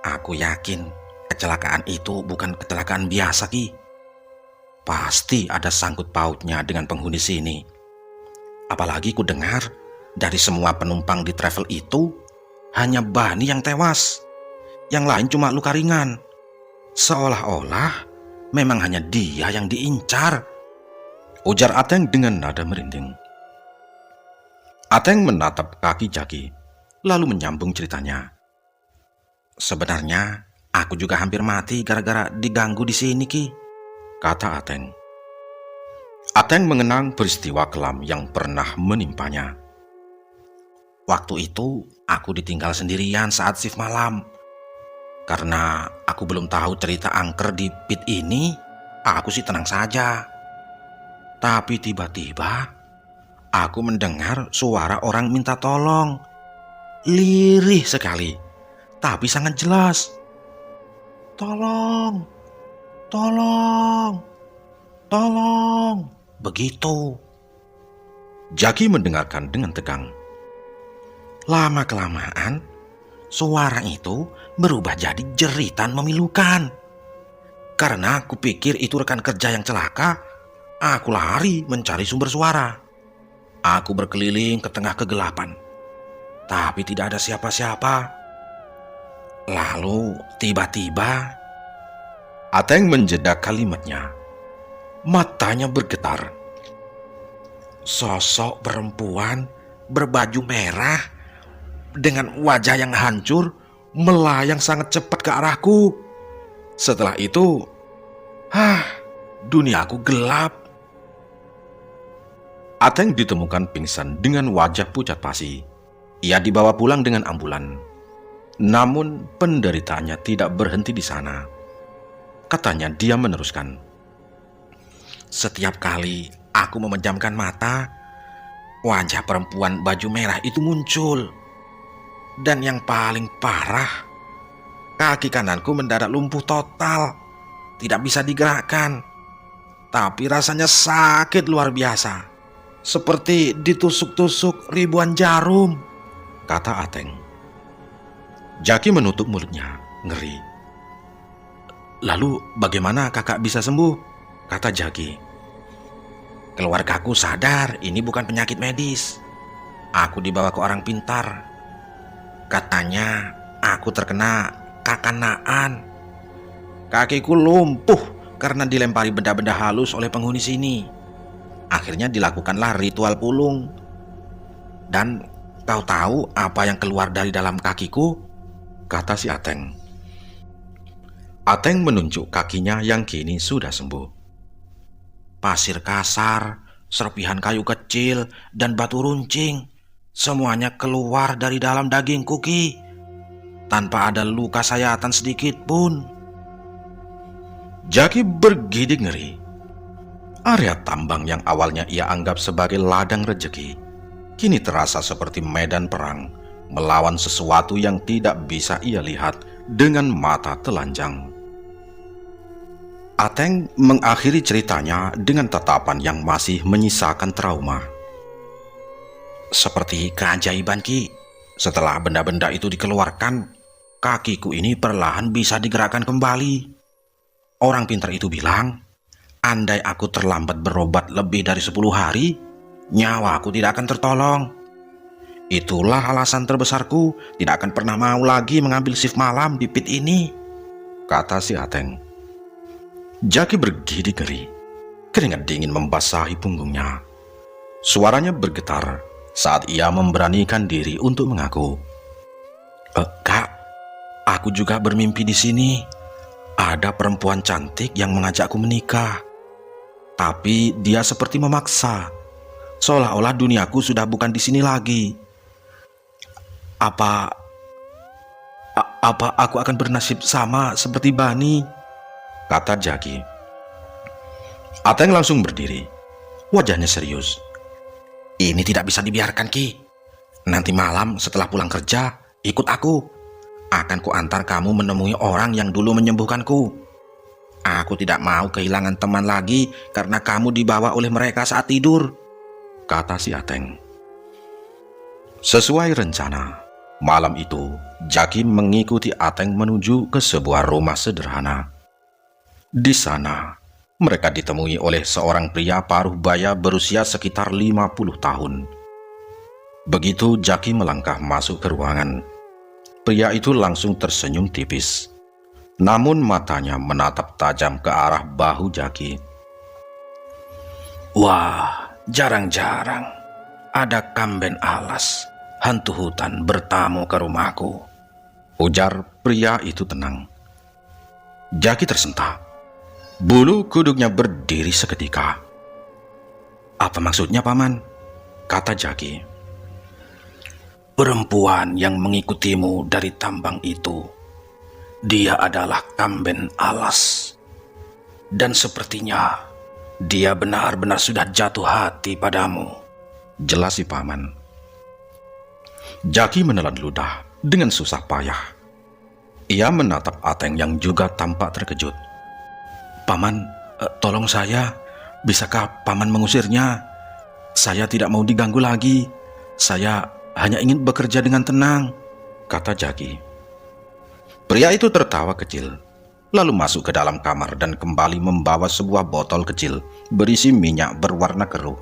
"Aku yakin kecelakaan itu bukan kecelakaan biasa, Ki. Pasti ada sangkut pautnya dengan penghuni sini. Apalagi ku dengar dari semua penumpang di travel itu hanya Bani yang tewas. Yang lain cuma luka ringan. Seolah-olah memang hanya dia yang diincar," ujar Ateng dengan nada merinding. Ateng menatap kaki Jackie, lalu menyambung ceritanya. "Sebenarnya aku juga hampir mati gara-gara diganggu di sini, Ki," kata Ateng. Ateng mengenang peristiwa kelam yang pernah menimpanya. "Waktu itu aku ditinggal sendirian saat shift malam. Karena aku belum tahu cerita angker di pit ini, aku sih tenang saja. Tapi tiba-tiba aku mendengar suara orang minta tolong. Lirih sekali, tapi sangat jelas. Tolong, tolong, tolong, begitu. Jaki mendengarkan dengan tegang. Lama-kelamaan, suara itu berubah jadi jeritan memilukan. Karena aku pikir itu rekan kerja yang celaka, aku lari mencari sumber suara. Aku berkeliling ke tengah kegelapan, tapi tidak ada siapa-siapa. Lalu tiba-tiba, Ateng menjeda kalimatnya. Matanya bergetar. sosok perempuan berbaju merah dengan wajah yang hancur melayang sangat cepat ke arahku. Setelah itu, duniaku gelap. Ateng ditemukan pingsan dengan wajah pucat pasi. Ia dibawa pulang dengan ambulan. Namun penderitaannya tidak berhenti di sana. Katanya dia meneruskan. Setiap kali aku memejamkan mata, wajah perempuan baju merah itu muncul. Dan yang paling parah, kaki kananku mendadak lumpuh total, tidak bisa digerakkan. Tapi rasanya sakit luar biasa, seperti ditusuk-tusuk ribuan jarum, kata Ateng. Jaki menutup mulutnya, ngeri. Lalu bagaimana kakak bisa sembuh? Kata Jaki. Keluargaku sadar ini bukan penyakit medis. Aku dibawa ke orang pintar. Katanya aku terkena kakanaan. Kakiku lumpuh karena dilempari benda-benda halus oleh penghuni sini. Akhirnya dilakukanlah ritual pulung. Dan kau tahu apa yang keluar dari dalam kakiku? Kata si Ateng. Ateng menunjuk kakinya yang kini sudah sembuh. Pasir kasar, serpihan kayu kecil, dan batu runcing. Semuanya keluar dari dalam dagingku, Ki. Tanpa ada luka sayatan sedikit pun. Jaki bergidik ngeri. Area tambang yang awalnya ia anggap sebagai ladang rejeki, kini terasa seperti medan perang, melawan sesuatu yang tidak bisa ia lihat dengan mata telanjang. Ateng mengakhiri ceritanya dengan tatapan yang masih menyisakan trauma. Seperti keajaiban, Ki. Setelah benda-benda itu dikeluarkan, kakiku ini perlahan bisa digerakkan kembali. Orang pintar itu bilang, andai aku terlambat berobat lebih dari 10 hari, nyawaku tidak akan tertolong. Itulah alasan terbesarku tidak akan pernah mau lagi mengambil shift malam di pit ini, kata si Ateng. Jaki bergidik ngeri. Keringat dingin membasahi punggungnya. Suaranya bergetar saat ia memberanikan diri untuk mengaku. Kak, aku juga bermimpi di sini. Ada perempuan cantik yang mengajakku menikah. Tapi dia seperti memaksa. Seolah-olah duniaku sudah bukan di sini lagi. Apa aku akan bernasib sama seperti Bani? Kata Jaki. Ateng langsung berdiri. Wajahnya serius. Ini tidak bisa dibiarkan, Ki. Nanti malam setelah pulang kerja, ikut aku. Akan kuantar kamu menemui orang yang dulu menyembuhkanku. Aku tidak mau kehilangan teman lagi karena kamu dibawa oleh mereka saat tidur, kata si Ateng. Sesuai rencana, malam itu Jaki mengikuti Ateng menuju ke sebuah rumah sederhana. Di sana, mereka ditemui oleh seorang pria paruh baya berusia sekitar 50 tahun. Begitu Jaki melangkah masuk ke ruangan, pria itu langsung tersenyum tipis. Namun matanya menatap tajam ke arah bahu Jaki. Wah, jarang-jarang ada kamben alas, hantu hutan bertamu ke rumahku, ujar pria itu tenang. Jaki tersentak. Bulu kuduknya berdiri seketika. Apa maksudnya, Paman? Kata Jaki. Perempuan yang mengikutimu dari tambang itu, dia adalah kamben alas. Dan sepertinya dia benar-benar sudah jatuh hati padamu, jelas si Paman. Jaki menelan ludah dengan susah payah. Ia menatap Ateng yang juga tampak terkejut. Paman, tolong saya. Bisakah Paman mengusirnya? Saya tidak mau diganggu lagi. Saya hanya ingin bekerja dengan tenang, kata Jaki. Pria itu tertawa kecil, lalu masuk ke dalam kamar dan kembali membawa sebuah botol kecil berisi minyak berwarna keruh.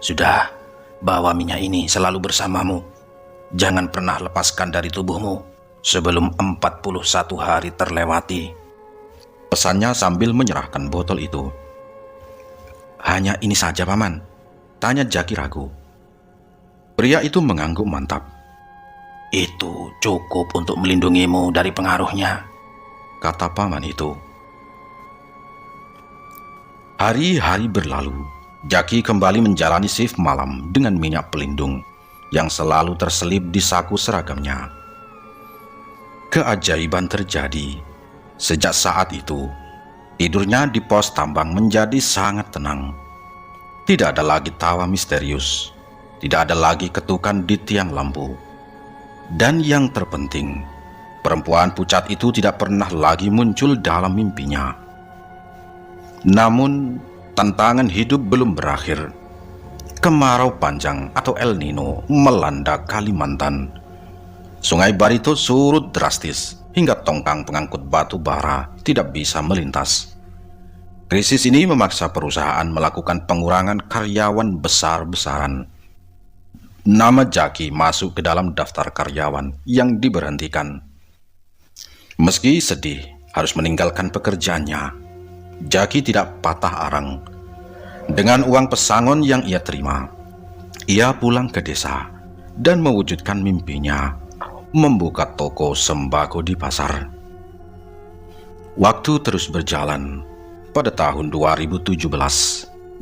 Sudah, bawa minyak ini selalu bersamamu. Jangan pernah lepaskan dari tubuhmu sebelum 41 hari terlewati, Pesannya sambil menyerahkan botol itu. Hanya ini saja, Paman? Tanya Jaki ragu. Pria itu mengangguk mantap. Itu cukup untuk melindungimu dari pengaruhnya, kata paman itu. Hari-hari berlalu. Jaki kembali menjalani shift malam dengan minyak pelindung yang selalu terselip di saku seragamnya. Keajaiban terjadi. Sejak saat itu, tidurnya di pos tambang menjadi sangat tenang. Tidak ada lagi tawa misterius, tidak ada lagi ketukan di tiang lampu. Dan yang terpenting, perempuan pucat itu tidak pernah lagi muncul dalam mimpinya. Namun, tantangan hidup belum berakhir. Kemarau panjang atau El Nino melanda Kalimantan. Sungai Barito surut drastis hingga tongkang pengangkut batu bara tidak bisa melintas. Krisis ini memaksa perusahaan melakukan pengurangan karyawan besar-besaran. Nama Jaki masuk ke dalam daftar karyawan yang diberhentikan. Meski sedih harus meninggalkan pekerjaannya, Jaki tidak patah arang. Dengan uang pesangon yang ia terima, ia pulang ke desa dan mewujudkan mimpinya, membuka toko sembako di pasar. Waktu terus berjalan. Pada tahun 2017,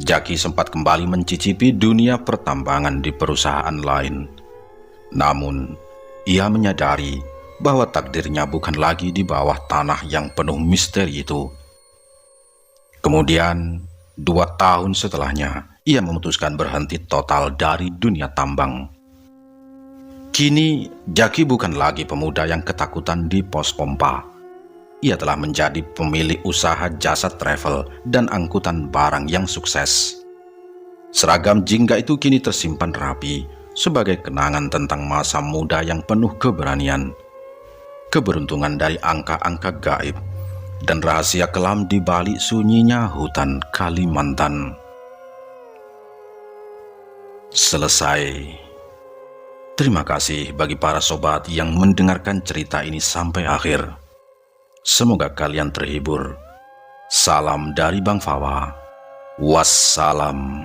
Jaki sempat kembali mencicipi dunia pertambangan di perusahaan lain. Namun, ia menyadari bahwa takdirnya bukan lagi di bawah tanah yang penuh misteri itu. Kemudian, 2 tahun setelahnya, ia memutuskan berhenti total dari dunia tambang. Kini, Jaki bukan lagi pemuda yang ketakutan di pos pompa. Ia telah menjadi pemilik usaha jasa travel dan angkutan barang yang sukses. Seragam jingga itu kini tersimpan rapi sebagai kenangan tentang masa muda yang penuh keberanian, keberuntungan dari angka-angka gaib, dan rahasia kelam di balik sunyinya hutan Kalimantan. Selesai. Terima kasih bagi para sobat yang mendengarkan cerita ini sampai akhir. Semoga kalian terhibur. Salam dari Bang Fawa. Wassalam.